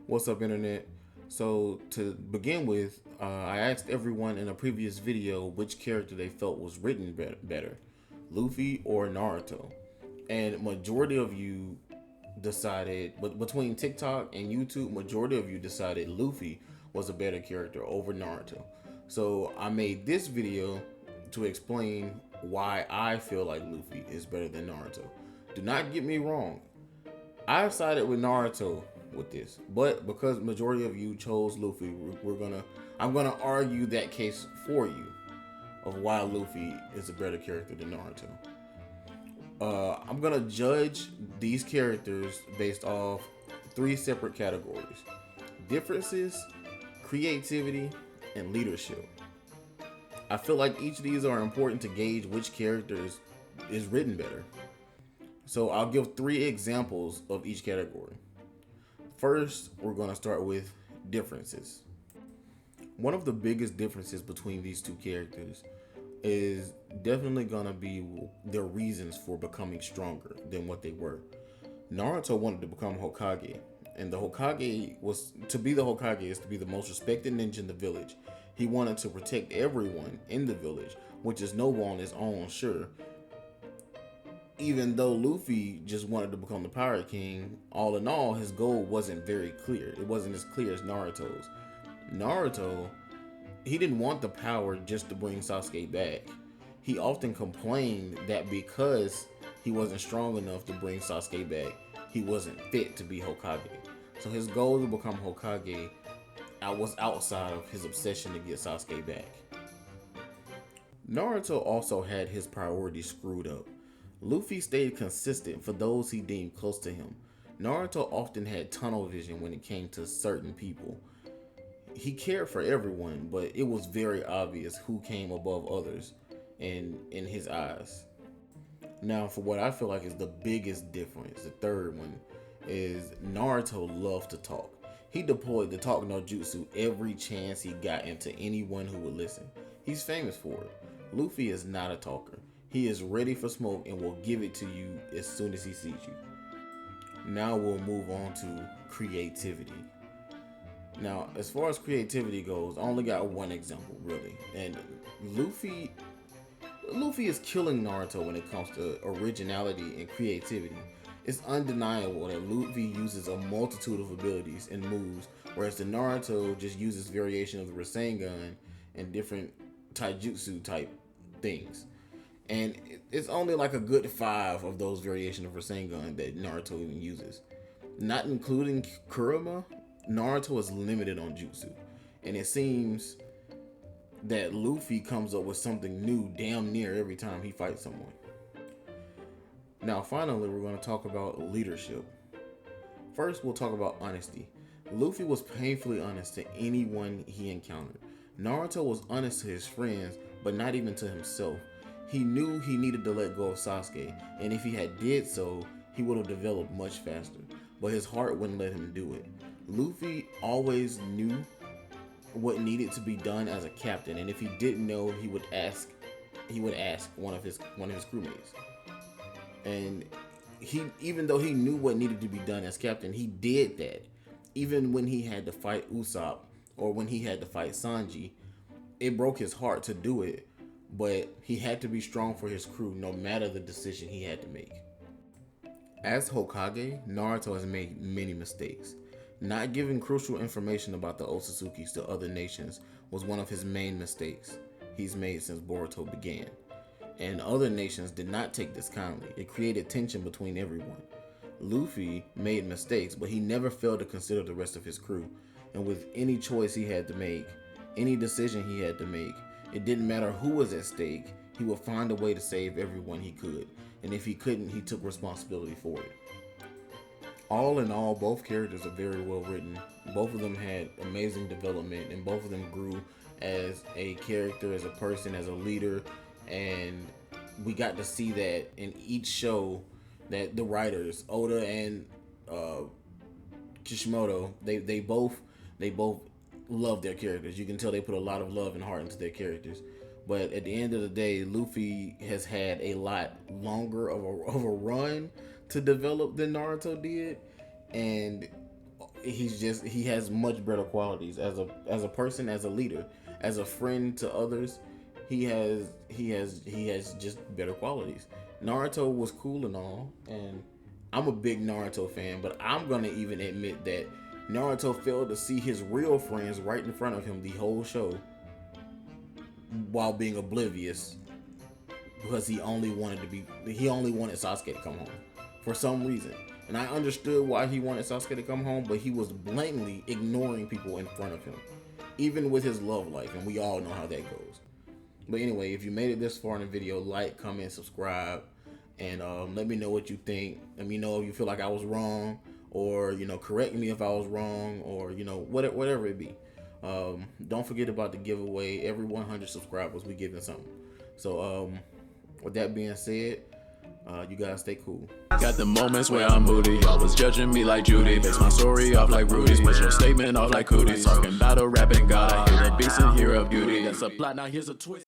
What's up, internet? So, to begin with, I asked everyone in a previous video which character they felt was written better, Luffy or Naruto. And majority of you decided, but between TikTok and YouTube, majority of you decided Luffy was a better character over Naruto. So, I made this video to explain why I feel like Luffy is better than Naruto. Do not get me wrong, I sided with Naruto with this, but because majority of you chose Luffy, I'm gonna argue that case for you of why Luffy is a better character than Naruto. I'm gonna judge these characters based off three separate categories: differences, creativity, and leadership. I feel like each of these are important to gauge which character is written better. So I'll give three examples of each category. First, we're going to start with differences. One of the biggest differences between these two characters is definitely going to be their reasons for becoming stronger than what they were. Naruto wanted to become Hokage, and the Hokage was to be the Hokage is to be the most respected ninja in the village. He wanted to protect everyone in the village, which is noble on his own, sure, even though Luffy just wanted to become the Pirate King, all in all, his goal wasn't very clear. It wasn't as clear as Naruto's. Naruto, he didn't want the power just to bring Sasuke back. He often complained that because he wasn't strong enough to bring Sasuke back, he wasn't fit to be Hokage. So his goal to become Hokage was outside of his obsession to get Sasuke back. Naruto also had his priorities screwed up. Luffy stayed consistent for those he deemed close to him. Naruto often had tunnel vision when it came to certain people. He cared for everyone, but it was very obvious who came above others in his eyes. Now, for what I feel like is the biggest difference, the third one, is Naruto loved to talk. He deployed the talk no jutsu every chance he got into anyone who would listen. He's famous for it. Luffy is not a talker. He is ready for smoke and will give it to you as soon as he sees you. Now we'll move on to creativity. Now, as far as creativity goes, I only got one example really, and Luffy Luffy is killing Naruto when it comes to originality and creativity. It's undeniable that Luffy uses a multitude of abilities and moves, whereas the Naruto just uses variation of the Rasengan and different taijutsu type things. And it's only like a good five of those variations of Rasengan that Naruto even uses. Not including Kurama, Naruto is limited on jutsu. And it seems that Luffy comes up with something new damn near every time he fights someone. Now, finally, we're going to talk about leadership. First, we'll talk about honesty. Luffy was painfully honest to anyone he encountered. Naruto was honest to his friends, but not even to himself. He knew he needed to let go of Sasuke, and if he had did so, he would have developed much faster. But his heart wouldn't let him do it. Luffy always knew what needed to be done as a captain, and if he didn't know, he would ask one of his crewmates. And he, even though he knew what needed to be done as captain, he did that. Even when he had to fight Usopp or when he had to fight Sanji, it broke his heart to do it, but he had to be strong for his crew no matter the decision he had to make. As Hokage, Naruto has made many mistakes. Not giving crucial information about the Otsutsuki to other nations was one of his main mistakes he's made since Boruto began. And other nations did not take this kindly. It created tension between everyone. Luffy made mistakes, but he never failed to consider the rest of his crew. And with any choice he had to make, any decision he had to make, it didn't matter who was at stake, he would find a way to save everyone he could. And if he couldn't, he took responsibility for it. All in all, both characters are very well written. Both of them had amazing development, and both of them grew as a character, as a person, as a leader. And we got to see that in each show that the writers, Oda and Kishimoto, they both love their characters. You can tell they put a lot of love and heart into their characters. But at the end of the day, Luffy has had a lot longer of a run to develop than Naruto did, and he has much better qualities as a person, as a leader, as a friend to others. He has just better qualities. Naruto was cool and all, and I'm a big Naruto fan, but I'm gonna even admit that Naruto failed to see his real friends right in front of him the whole show, while being oblivious, because he only wanted Sasuke to come home for some reason. And I understood why he wanted Sasuke to come home, but he was blatantly ignoring people in front of him, even with his love life, and we all know how that goes. But anyway, if you made it this far in the video, like, comment, subscribe, and let me know what you think. Let me know if you feel like I was wrong, or correct me if I was wrong, or whatever it be. Don't forget about the giveaway. Every 100 subscribers, we giving something. So with that being said, you guys stay cool. Got the moments where I'm moody. Y'all was judging me like Judy. Base my story off like Rudy. Split your statement off like Cooties. Talking battle, rapping God. I hear the beast and hear a beauty. That's a plot, now here's a twist.